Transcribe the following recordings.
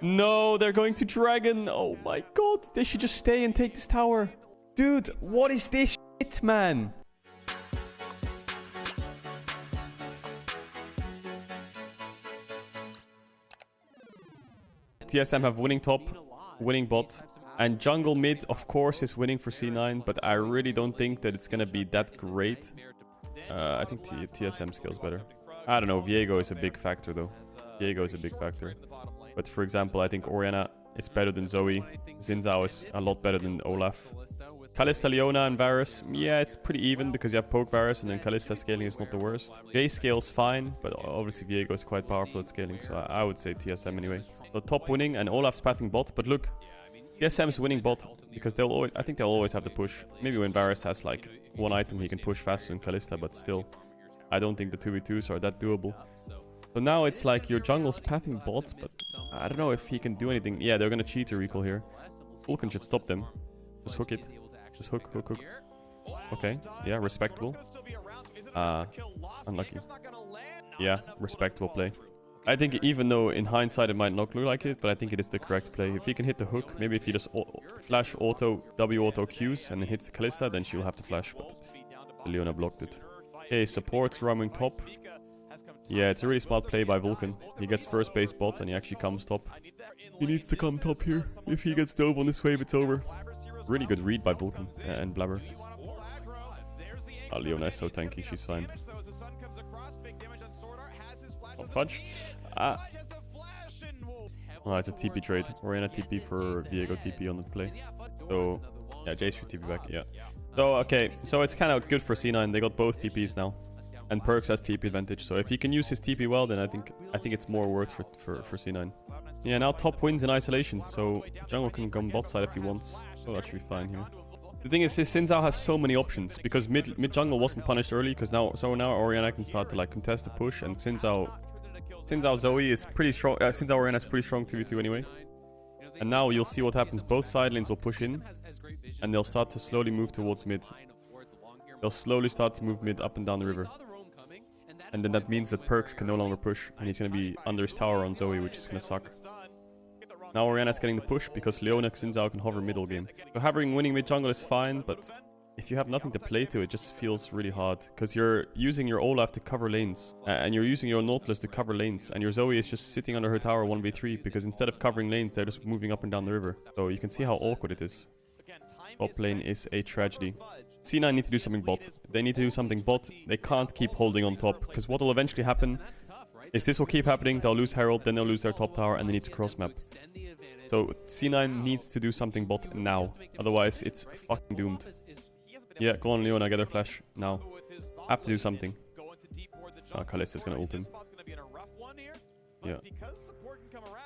No, they're going to Dragon. Oh my god. They should just stay and take this tower. Dude, what is this shit, man? TSM have winning top, winning bot. And jungle mid, of course, is winning for C9. But I really don't think that it's going to be that great. I think TSM scales better. I don't know. Viego is a big factor, though. Viego is a big factor. But for example, I think Orianna is better than Zoe. Xin Zhao is a lot better than Olaf. Kalista, Leona, and Varus. Yeah, it's pretty even because you have poke Varus and then Kalista scaling is not the worst. Jay scales fine, but obviously Viego is quite powerful at scaling. So I would say TSM anyway. So top winning and Olaf's pathing bot. But look, TSM is winning bot because they'll always, I think they'll always have the push. Maybe when Varus has like one item he can push faster than Kalista, but still, I don't think the 2v2s are that doable. So now it's like your jungle's pathing bots, but I don't know if he can do anything. Yeah, they're gonna cheat a recall here. Vulcan should stop them. Just hook it. Just hook. Okay, yeah, respectable. Unlucky. Yeah, respectable play. I think even though in hindsight it might not look like it, but I think it is the correct play. If he can hit the hook, maybe if he just flash auto, W auto Qs and then hits the Kalista, then she'll have to flash, but Leona blocked it. Okay, supports roaming top. Yeah, it's a really smart play by Vulcan. He gets first base bot and he actually comes top. He needs to come top here. If he gets dove on this wave, it's over. Really good read by Vulcan and Blabber. Oh, Leona is so tanky, she's fine. Oh, fudge. Ah. Oh, it's a TP trade. Orianna TP for Viego TP on the play. So, yeah, Jace should TP back, yeah. So, okay, so it's kind of good for C9. They got both TPs now. And Perks has TP advantage, so if he can use his TP well, then I think it's more worth for C9. Yeah, now top wins in isolation, so jungle can come bot side if he wants. So that should be fine here. The thing is, Xin Zhao has so many options because mid jungle wasn't punished early, because now Orianna can start to like contest the push, and Xin Zhao Zoe is pretty strong. Xin Zhao Orianna is pretty strong 2v2 anyway. And now you'll see what happens. Both side lanes will push in, and they'll start to slowly move towards mid. They'll slowly start to move mid up and down the river. And then that means that Perks can no longer push, and he's going to be under his tower on Zoe, which is going to suck. Now Orianna's getting the push because Leona Xin Zhao can hover middle game. So having winning mid jungle is fine, but if you have nothing to play to, it just feels really hard. Because you're using your Olaf to cover lanes, and you're using your Nautilus to cover lanes, and your Zoe is just sitting under her tower 1v3, because instead of covering lanes, they're just moving up and down the river. So you can see how awkward it is. Top lane is a tragedy. C9 need to do something bot. They need to do something bot. They can't keep holding on top, because what will eventually happen is this will keep happening. They'll lose Herald, then they'll lose their top tower, and they need to cross map. So C9 needs to do something bot now. Otherwise, it's fucking doomed. Yeah, go on Leona, get her flash now. Have to do something. Oh, Kalista's gonna ult him. Yeah.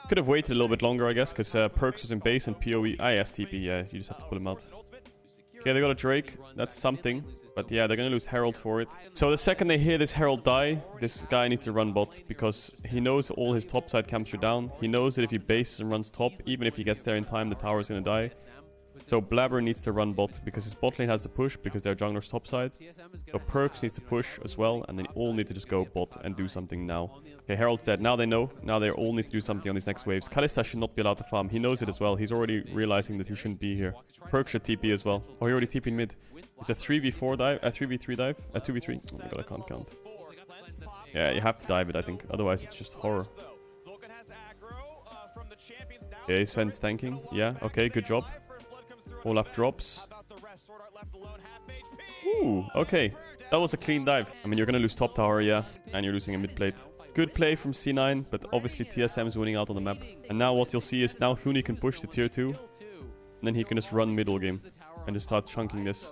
Could have waited a little bit longer, I guess, because Perks was in base and PoE. Ah, yes, TP. Yeah, you just have to pull him out. Okay, they got a Drake. That's something. But yeah, they're going to lose Herald for it. So the second they hear this Herald die, this guy needs to run bot, because he knows all his top side camps are down. He knows that if he bases and runs top, even if he gets there in time, the tower is going to die. So Blabber needs to run bot because his bot lane has to push because they're jungler's top side. So Perks needs to push as well, and they all need to just go bot and do something now. Okay, Herald's dead. Now they know. Now they all need to do something on these next waves. Kalista should not be allowed to farm. He knows it as well. He's already realizing that he shouldn't be here. Perks should TP as well. Oh, he already TP'd mid. It's a 3v4 dive, a 3v3 dive, a 2v3. Oh my god, I can't count. Yeah, you have to dive it, I think. Otherwise, it's just horror. Okay, Sven's tanking. Yeah, okay, good job. Olaf drops. Ooh, okay. That was a clean dive. I mean, you're going to lose top tower, yeah. And you're losing a mid plate. Good play from C9, but obviously TSM is winning out on the map. And now what you'll see is now Huni can push to tier 2. And then he can just run middle game. And just start chunking this.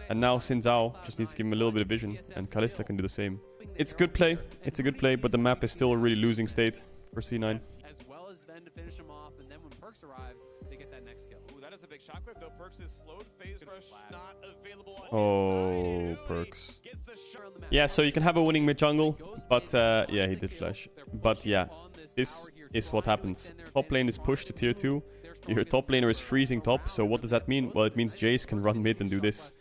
And now Xin Zhao just needs to give him a little bit of vision. And Kalista can do the same. It's good play. It's a good play, but the map is still a really losing state for C9. As well as Sven to finish him off, and then when Perks arrives, they get that next kill. Ooh, that is a big shockwave though. Perks is slowed, phase rush not available on his side. Perks. Yeah, so you can have a winning mid jungle, but yeah, he did flash. But yeah, this is what happens. Top lane is pushed to tier 2. Your top laner is freezing top, so what does that mean? Well, it means Jace can run mid and do this.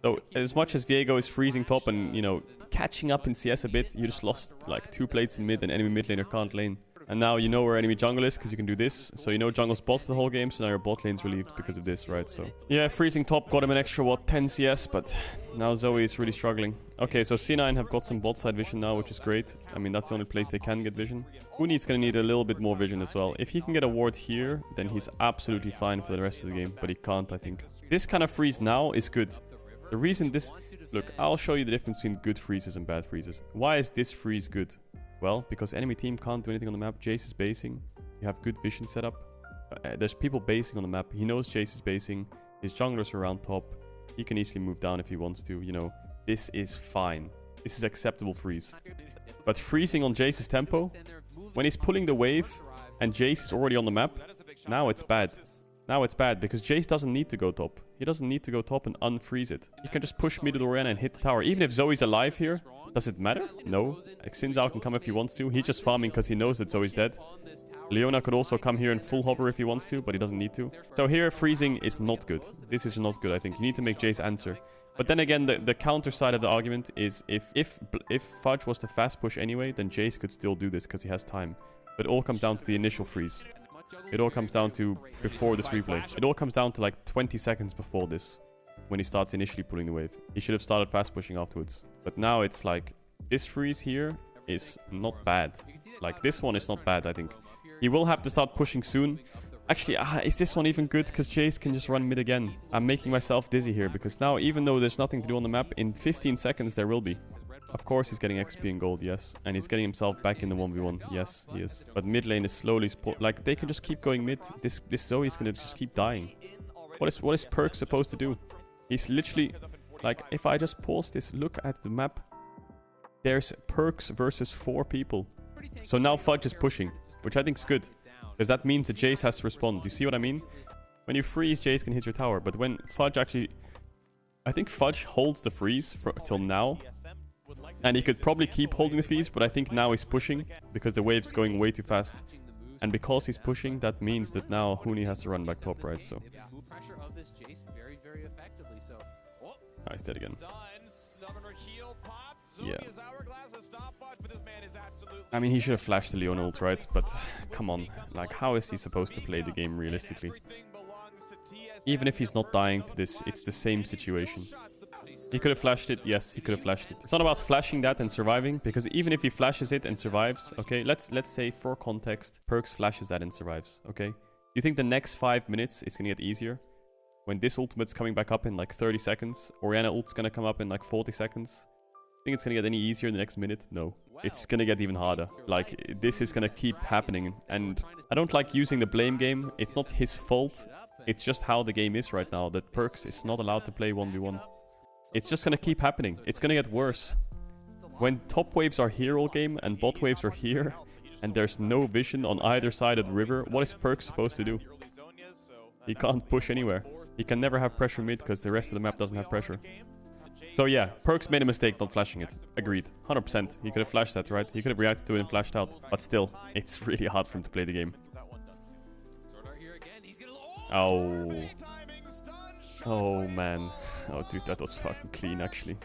So as much as Viego is freezing top and, you know, catching up in CS a bit, you just lost like 2 plates in mid and enemy mid laner can't lane. And now you know where enemy jungle is because you can do this. So you know jungle's bot for the whole game. So now your bot lane's relieved because of this, right? So yeah, freezing top got him an extra, what, 10 CS. But now Zoe is really struggling. Okay, so C9 have got some bot side vision now, which is great. I mean, that's the only place they can get vision. Huni's going to need a little bit more vision as well. If he can get a ward here, then he's absolutely fine for the rest of the game. But he can't, I think. This kind of freeze now is good. The reason this... Look, I'll show you the difference between good freezes and bad freezes. Why is this freeze good? Well, because enemy team can't do anything on the map. Jace is basing. You have good vision setup. There's people basing on the map. He knows Jace is basing. His junglers are around top. He can easily move down if he wants to. You know, this is fine. This is acceptable freeze. But freezing on Jace's tempo, when he's pulling the wave and Jace is already on the map, now it's bad. Now it's bad because Jace doesn't need to go top. He doesn't need to go top and unfreeze it. He can just push mid to the arena and hit the tower. Even if Zoe's alive here, does it matter? No. Xin Zhao can come if he wants to. He's just farming because he knows that Zoe's dead. Leona could also come here and full hover if he wants to, but he doesn't need to. So here, freezing is not good. This is not good, I think. You need to make Jace answer. But then again, the counter side of the argument is if Fudge was to fast push anyway, then Jace could still do this because he has time. But it all comes down to the initial freeze. It all comes down to before this replay. It all comes down to like 20 seconds before this, when he starts initially pulling the wave. He should have started fast pushing afterwards. But now it's like, this freeze here is not bad. Like, this one is not bad, I think. He will have to start pushing soon. Actually, is this one even good? Because Jace can just run mid again. I'm making myself dizzy here, because now, even though there's nothing to do on the map, in 15 seconds there will be. Of course, he's getting XP and gold, yes. And he's getting himself back in the 1v1. Yes, he is. But mid lane is slowly... Like, they can just keep going mid. This Zoe's gonna just keep dying. What is Perk supposed to do? He's literally... Like, if I just pause this, look at the map. There's Perks versus 4 people. So now Fudge is pushing, which I think is good. Because that means that Jace has to respond. Do you see what I mean? When you freeze, Jace can hit your tower. But when Fudge actually... I think Fudge holds the freeze till now. And he could probably keep holding the freeze, but I think now he's pushing because the wave's going way too fast. And because he's pushing, that means that now Huni has to run back top, right? So he's dead again. Yeah. I mean, he should have flashed the Leon ult, right? But come on, like, how is he supposed to play the game realistically? Even if he's not dying to this, it's the same situation. He could have flashed it. Yes, he could have flashed it. It's not about flashing that and surviving, because even if he flashes it and survives, okay, let's say for context, Perks flashes that and survives, okay? You think the next 5 minutes is going to get easier? When this ultimate's coming back up in like 30 seconds, Orianna ult's going to come up in like 40 seconds. Think it's going to get any easier in the next minute? No. It's going to get even harder. Like, this is going to keep happening. And I don't like using the blame game. It's not his fault. It's just how the game is right now, that Perks is not allowed to play 1v1. It's just going to keep happening. It's going to get worse. When top waves are here all game and bot waves are here, and there's no vision on either side of the river, what is Perks supposed to do? He can't push anywhere. He can never have pressure mid because the rest of the map doesn't have pressure. So yeah, Perks made a mistake not flashing it. Agreed. 100%. He could have flashed that, right? He could have reacted to it and flashed out. But still, it's really hard for him to play the game. Oh. Oh, man. Oh, dude, that was fucking clean, actually.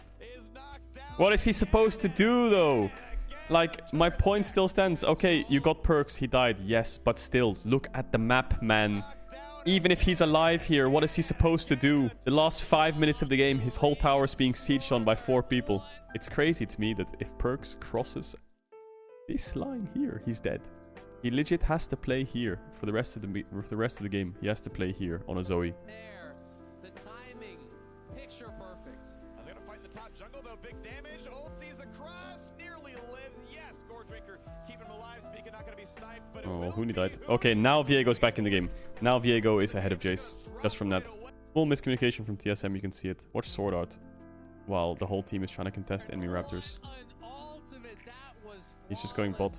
What is he supposed to do, though? Like, my point still stands. Okay, you got Perks, he died. Yes, but still, look at the map, man. Even if he's alive here, what is he supposed to do? The last 5 minutes of the game, his whole tower is being sieged on by 4 people. It's crazy to me that if Perks crosses this line here, he's dead. He legit has to play here for the rest of the game. He has to play here on a Zoe. The timing, picture perfect. They're gonna fight in the top jungle though. Big damage. Ultis across, nearly lives. Yes, Gore Drinker keeping him alive. Speaking, not gonna be sniped, but oh, Huni died. Okay, now Viego's back in the game. Now Viego is ahead of Jace. Just from that. Full miscommunication from TSM, you can see it. Watch Sword Art while the whole team is trying to contest enemy Raptors. He's just going bot.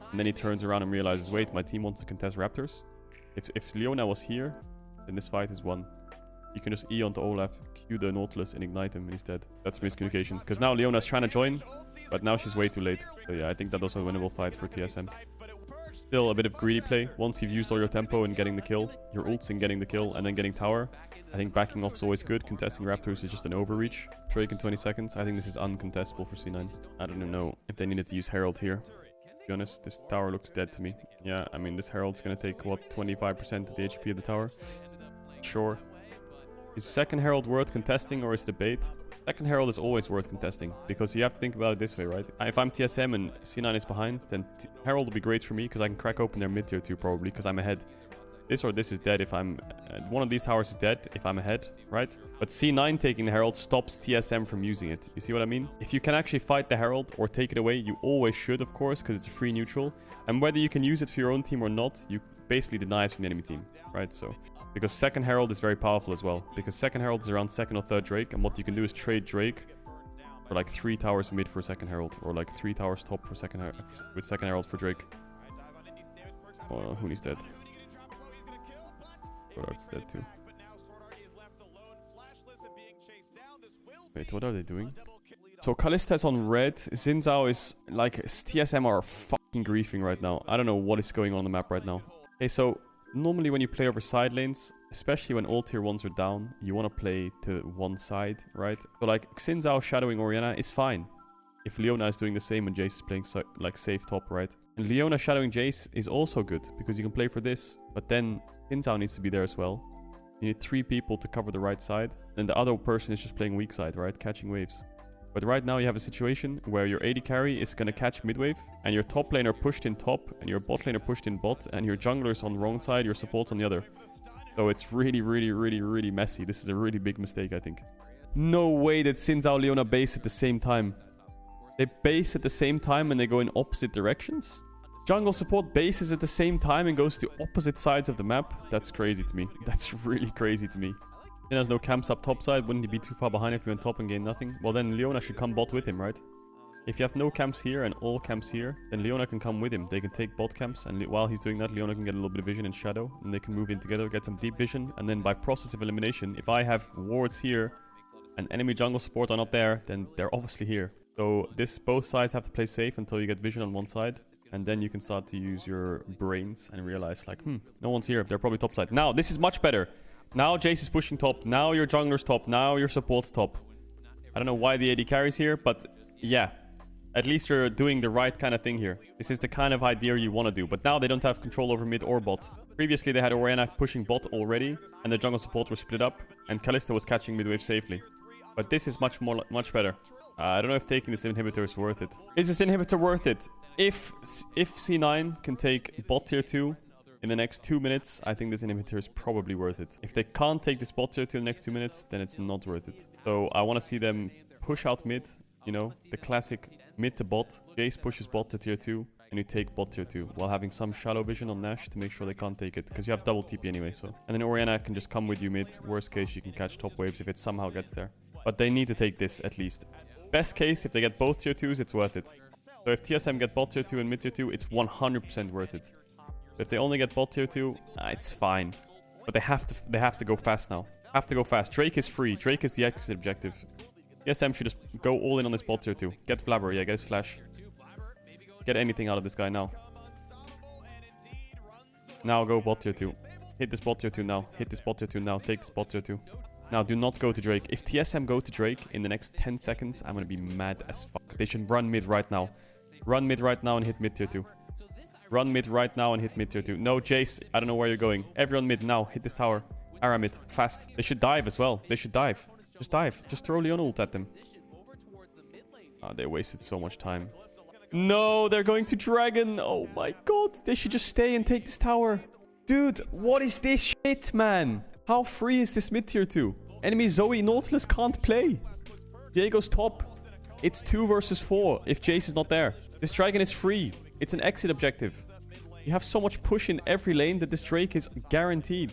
And then he turns around and realizes, wait, my team wants to contest Raptors? If Leona was here, then this fight is won. You can just E onto Olaf, Q the Nautilus, and ignite him, and he's dead. That's miscommunication. Because now Leona's trying to join, but now she's way too late. So yeah, I think that was a winnable fight for TSM. Still a bit of greedy play. Once you've used all your tempo in getting the kill, your ults in getting the kill, and then getting tower, I think backing off's always good. Contesting Raptors is just an overreach. Drake in 20 seconds. I think this is uncontestable for C9. I don't even know if they needed to use Herald here. To be honest, this tower looks dead to me. Yeah, I mean, this Herald's gonna take, what, 25% of the HP of the tower? Sure. Is second Herald worth contesting or is it a bait? Second Herald is always worth contesting, because you have to think about it this way, right? If I'm TSM and C9 is behind, then Herald will be great for me, because I can crack open their mid tier 2 probably, because I'm ahead. This or this is dead if I'm... one of these towers is dead if I'm ahead, right? But C9 taking the Herald stops TSM from using it. You see what I mean? If you can actually fight the Herald or take it away, you always should, of course, because it's a free neutral. And whether you can use it for your own team or not, you basically deny it from the enemy team, right? So... because second Herald is very powerful as well. Because second Herald is around second or third Drake. And what you can do is trade Drake for like 3 towers mid for second Herald. Or like 3 towers top for second with second Herald for Drake. Hooney's dead. Swordart's dead too. Wait, what are they doing? So Kalista is on red. Xin Zhao is like... TSM are fucking griefing right now. I don't know what is going on the map right now. Okay, so... normally when you play over side lanes, especially when all tier 1s are down, you want to play to one side, right? So like Xin Zhao shadowing Orianna is fine. If Leona is doing the same and Jace is playing like safe top, right? And Leona shadowing Jace is also good because you can play for this. But then Xin Zhao needs to be there as well. You need 3 people to cover the right side. And the other person is just playing weak side, right? Catching waves. But right now you have a situation where your AD carry is going to catch mid wave, and your top laner pushed in top, and your bot laner pushed in bot, and your jungler's on the wrong side, your support's on the other. So it's really messy. This is a really big mistake, I think. No way that Xin Zhao Leona base at the same time. They base at the same time and they go in opposite directions? Jungle support bases at the same time and goes to opposite sides of the map? That's crazy to me. That's really crazy to me. Then there's no camps up top side. Wouldn't he be too far behind if he went top and gained nothing? Well, then Leona should come bot with him, right? If you have no camps here and all camps here, then Leona can come with him. They can take bot camps, and while he's doing that, Leona can get a little bit of vision in shadow, and they can move in together, get some deep vision, and then by process of elimination, if I have wards here and enemy jungle support are not there, then they're obviously here. So both sides have to play safe until you get vision on one side, and then you can start to use your brains and realize like, no one's here. They're probably top side. Now, this is much better. Now Jace is pushing top. Now your jungler's top. Now your support's top. I don't know why the AD carries here, but yeah. At least you're doing the right kind of thing here. This is the kind of idea you want to do. But now they don't have control over mid or bot. Previously they had Orianna pushing bot already, and the jungle support was split up, and Kalista was catching mid wave safely. But this is much better. I don't know if taking this inhibitor is worth it. Is this inhibitor worth it? If C9 can take bot tier 2 in the next 2 minutes, I think this inhibitor is probably worth it. If they can't take this bot tier 2 in the next 2 minutes, then it's not worth it. So I want to see them push out mid, you know, the classic mid to bot. Jace pushes bot to tier 2, and you take bot tier 2 while having some shallow vision on Nash to make sure they can't take it, because you have double TP anyway. So, and then Orianna can just come with you mid. Worst case, you can catch top waves if it somehow gets there. But they need to take this at least. Best case, if they get both tier 2s, it's worth it. So if TSM get bot tier 2 and mid tier 2, it's 100% worth it. If they only get bot tier 2, it's fine. But they have to go fast now. Have to go fast. Drake is free. Drake is the exit objective. TSM should just go all in on this bot tier 2. Get Blabber, yeah, get his flash. Get anything out of this guy now. Now go bot tier 2. Hit this bot tier 2 now. Hit this bot tier 2 now. Take this bot tier 2. Now do not go to Drake. If TSM go to Drake in the next 10 seconds, I'm gonna be mad as fuck. They should run mid right now. Run mid right now and hit mid tier 2. Run mid right now and hit mid tier 2. No, Jace, I don't know where you're going. Everyone mid now. Hit this tower. Ara mid. Fast. They should dive as well. They should dive. Just dive. Just throw Leon ult at them. Oh, they wasted so much time. No, they're going to Dragon. Oh my god. They should just stay and take this tower. Dude, what is this shit, man? How free is this mid tier 2? Enemy Zoe Nautilus can't play. Diego's top. It's 2 versus 4 if Jace is not there. This Dragon is free. It's an exit objective. You have so much push in every lane that this Drake is guaranteed.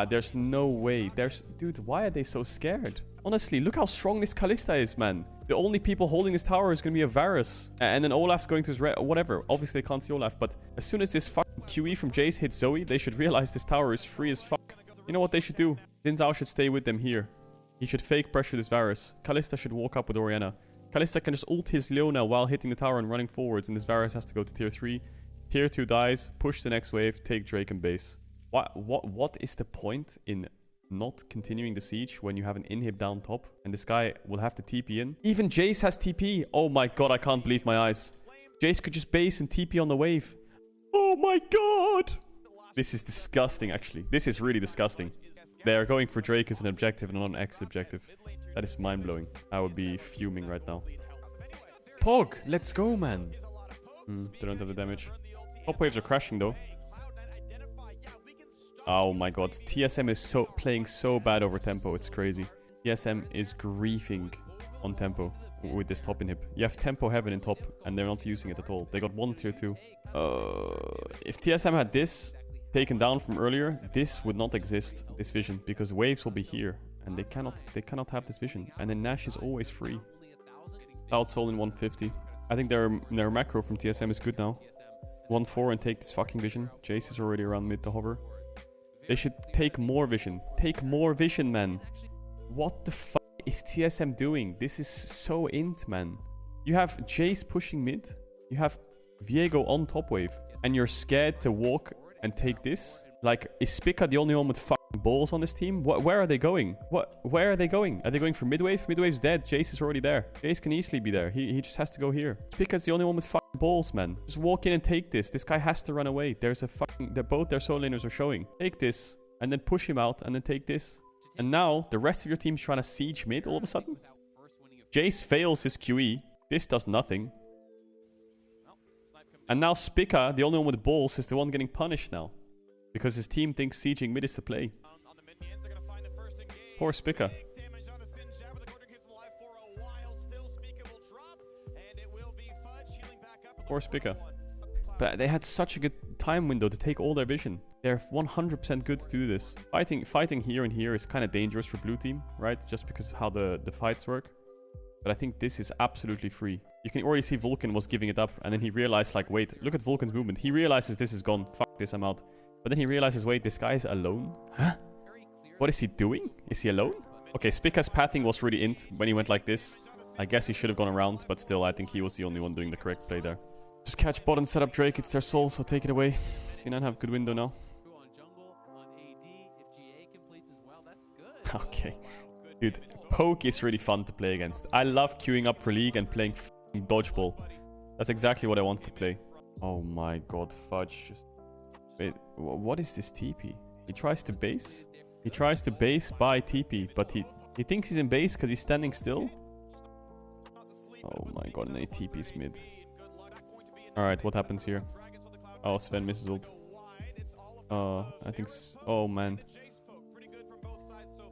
There's no way. Dude, why are they so scared? Honestly, look how strong this Kalista is, man. The only people holding this tower is going to be a Varus. And then Olaf's going to his whatever. Obviously, they can't see Olaf. But as soon as this fucking QE from Jace hits Zoe, they should realize this tower is free as fuck. You know what they should do? Xin Zhao should stay with them here. He should fake pressure this Varus. Kalista should walk up with Orianna. Kalista can just ult his Leona while hitting the tower and running forwards. And this Varus has to go to tier 3. Tier 2 dies. Push the next wave. Take Drake and base. What is the point in not continuing the siege when you have an inhib down top and this guy will have to TP in? Even Jace has TP. Oh my god, I can't believe my eyes. Jace could just base and TP on the wave. Oh my god! This is disgusting, actually. This is really disgusting. They are going for Drake as an objective and not an X objective. That is mind-blowing. I would be fuming right now. Pog! Let's go, man! They don't have the damage. Top waves are crashing, though. Oh my god. TSM is playing so bad over tempo. It's crazy. TSM is griefing on tempo with this top inhib. You have tempo heaven in top, and they're not using it at all. They got one tier 2. If TSM had this taken down from earlier, this would not exist, this vision, because waves will be here, and they cannot have this vision. And then Nash is always free. Cloud Soul in 150. I think their macro from TSM is good now. 1-4 and take this fucking vision. Jace is already around mid to hover. They should take more vision. Take more vision, man. What the fuck is TSM doing? This is so int, man. You have Jace pushing mid. You have Viego on top wave. And you're scared to walk and take this? Like, is Spica the only one with fucking balls on this team? Where are they going? Where are they going? Are they going for midwave? Midwave's dead. Jace is already there. Jace can easily be there. He just has to go here. Spica's the only one with fucking balls, man. Just walk in and take this. This guy has to run away. There's a fucking... Both their solo laners are showing. Take this. And then push him out. And then take this. And now, the rest of your team's trying to siege mid all of a sudden. Jace fails his QE. This does nothing. And now Spica, the only one with balls, is the one getting punished now. Because his team thinks sieging mid is the play. Poor Spica. Poor Spica. But they had such a good time window to take all their vision. They're 100% good to do this. Fighting here and here is kind of dangerous for blue team, right? Just because of how the fights work. But I think this is absolutely free. You can already see Vulcan was giving it up. And then he realized, like, wait, look at Vulcan's movement. He realizes this is gone. Fuck this, I'm out. But then he realizes, wait, this guy is alone? Huh? What is he doing? Is he alone? Okay, Spica's pathing was really int when he went like this. I guess he should have gone around. But still, I think he was the only one doing the correct play there. Just catch bot and set up Drake. It's their soul, so take it away. C9 have good window now. Okay. Dude, Poke is really fun to play against. I love queuing up for League and playing f***ing dodgeball. That's exactly what I wanted to play. Oh my god, fudge. Just... Wait, what is this TP? He tries to base? He tries to base by TP, but he thinks he's in base because he's standing still? Oh my god, and he TP's mid. Alright, what happens here? Oh, Sven misses ult. I think... Oh man.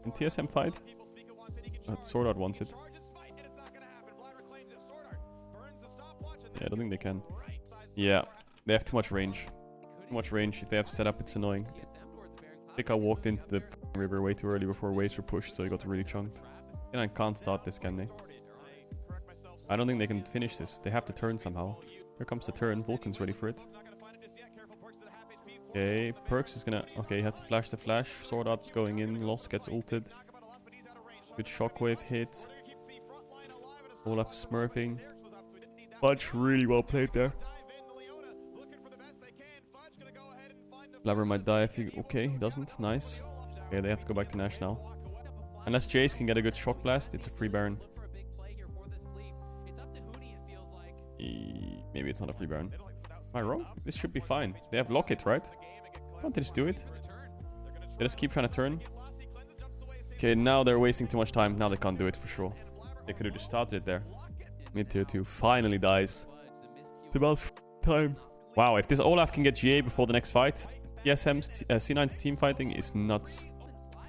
Can TSM fight? Sword Art wants it. Yeah, I don't think they can. Yeah, they have too much range. Too much range. If they have to set up, it's annoying. Pika walked into the river way too early before waves were pushed, so he got really chunked. And I can't start this, can they? I don't think they can finish this. They have to turn somehow. Here comes the turn. Vulcan's ready for it. Okay, Perks is gonna... Okay, he has to flash the flash. Sword Art's going in. Lost gets ulted. Good shockwave hit. Olaf smurfing. Fudge really well played there. Blabber might die if he... Okay, he doesn't. Nice. Okay, they have to go back to Nash now. Unless Jace can get a good shock blast, it's a free Baron. Maybe it's not a free Baron. Am I wrong? This should be fine. They have Locket, right? Can't they just do it? They just keep trying to turn. Okay, now they're wasting too much time. Now they can't do it for sure. They could have just started it there. Mid tier 2 finally dies. It's about time. Wow, if this Olaf can get GA before the next fight, TSM's C9's team fighting is nuts.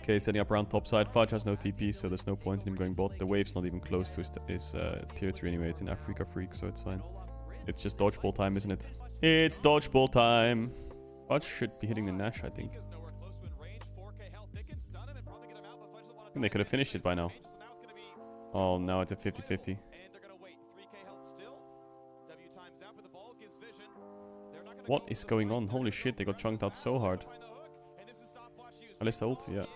Okay, setting up around top side. Fudge has no TP, so there's no point in him going bot. The wave's not even close to his tier 3 anyway. It's in Africa Freak, so it's fine. It's just dodgeball time, isn't it? It's dodgeball time. Fudge should be hitting the Nash, I think. I think they could have finished it by now. Oh, now it's a 50-50. What is going on? Holy shit, they got chunked out so hard. Alista ult, yeah.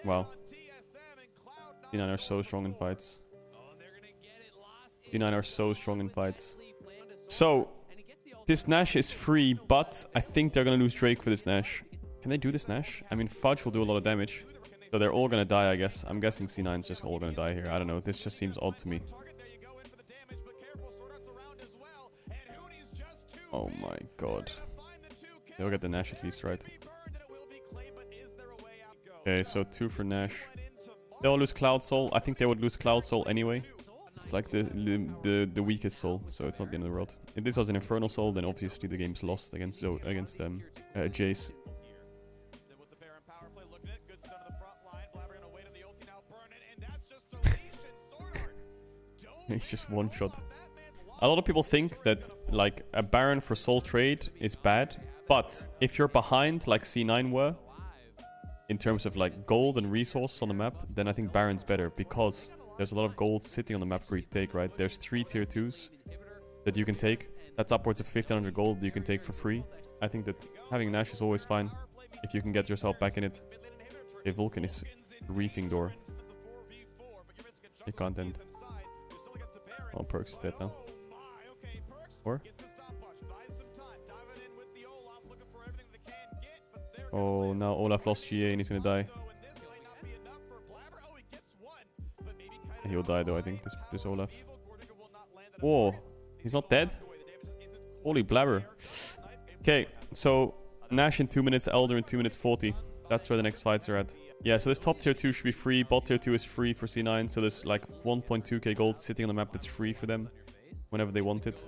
Wow. C9 are so strong in fights. C9 are so strong in fights. So, This Nash is free, but I think they're going to lose Drake for this Nash. Can they do this Nash? I mean, Fudge will do a lot of damage. So they're all going to die, I guess. I'm guessing C9's just all going to die here. I don't know. This just seems odd to me. Oh my god. They'll get the Nash at least, right? Okay, so 2 for Nash. They'll lose Cloud Soul. I think they would lose Cloud Soul anyway. It's like the weakest soul, so it's not the end of the world. If this was an Infernal Soul, then obviously the game's lost against Jace. He's just one shot. A lot of people think that like a Baron for soul trade is bad, but if you're behind like C9 were, in terms of like gold and resources on the map, then I think Baron's better because there's a lot of gold sitting on the map for you to take, right? There's 3 tier 2s that you can take. That's upwards of 1500 gold that you can take for free. I think that having Nash is always fine if you can get yourself back in it. Okay, Vulcan is reefing door. You can't end. Oh, Perks is dead now. Or? Oh, now Olaf lost GA and he's gonna die. He'll die though, I think, this Olaf. Whoa, he's not dead? Holy blabber. Okay, so Nash in 2 minutes, Elder in 2 minutes 40. That's where the next fights are at. Yeah, so this top tier 2 should be free. Bot tier 2 is free for C9. So there's like 1.2k gold sitting on the map that's free for them whenever they want it.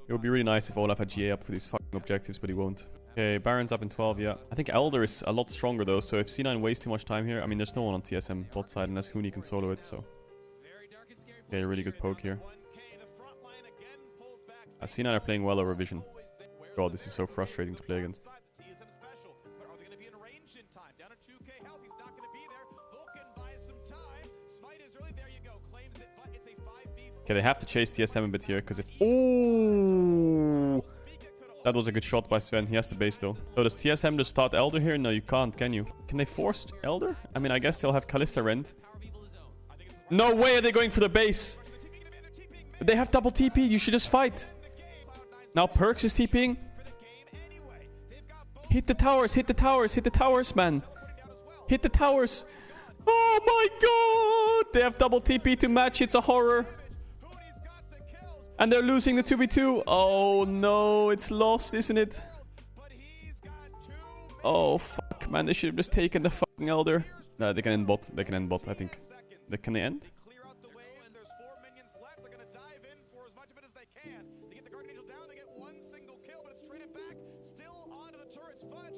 It would be really nice if Olaf had GA up for these fucking objectives, but he won't. Okay, Baron's up in 12, yeah. I think Elder is a lot stronger though, so if C9 wastes too much time here... I mean, there's no one on TSM bot side unless Huni can solo it, so... Okay, really good poke here. C9 are playing well over Vision. God, this is so frustrating to play against. Okay, they have to chase TSM a bit here, because if... Ooh! That was a good shot by Sven. He has the base, though. So does TSM just start Elder here? No, you can't, can you? Can they force Elder? I mean, I guess they'll have Kalista Rend. No way are they going for the base! They have double TP. You should just fight. Now Perks is TPing. Hit the towers, hit the towers, hit the towers, man. Hit the towers. Oh my god! They have double TP to match. It's a horror. And they're losing the 2v2. Oh no, it's lost, isn't it? Oh fuck, man. They should have just taken the fucking Elder. No, they can end bot. They can end bot, I think. Can they end?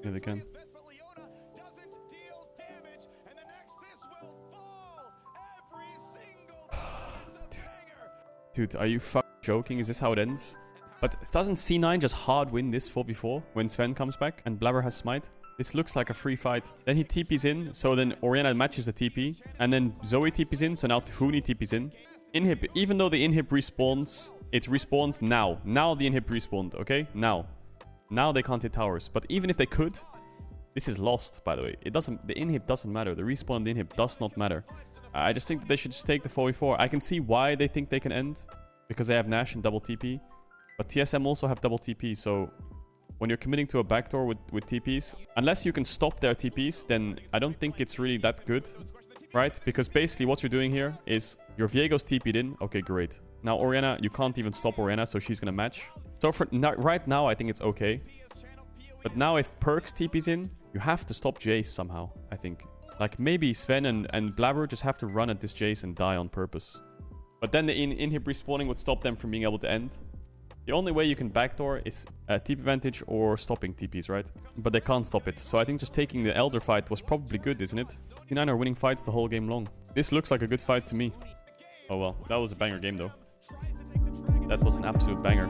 Yeah, they can. Dude, are you fucking joking? Is this how it ends? But doesn't C9 just hard win this 4v4 when Sven comes back and Blabber has smite? This looks like a free fight. Then he TPs in, so then Orianna matches the TP. And then Zoe TPs in, so now Huni TPs in. Inhib, even though the inhib respawns, it respawns now. Now the inhib respawned, okay? Now. Now they can't hit towers. But even if they could, this is lost, by the way. It doesn't. The inhib doesn't matter. The respawn and the inhib does not matter. I just think that they should just take the 4v4. I can see why they think they can end. Because they have Nash and double TP. But TSM also have double TP, so... When you're committing to a backdoor with TPs, unless you can stop their TPs, then I don't think it's really that good, right? Because basically what you're doing here is your Viego's TP'd in. Okay, great. Now Orianna, you can't even stop Orianna, so she's going to match. So for right now, I think it's okay. But now if Perks TP's in, you have to stop Jace somehow, I think. Like maybe Sven and Blabber just have to run at this Jace and die on purpose. But then the inhib respawning would stop them from being able to end. The only way you can backdoor is TP advantage or stopping TPs, right? But they can't stop it. So I think just taking the Elder fight was probably good, isn't it? C9 are winning fights the whole game long. This looks like a good fight to me. Oh well, that was a banger game though. That was an absolute banger.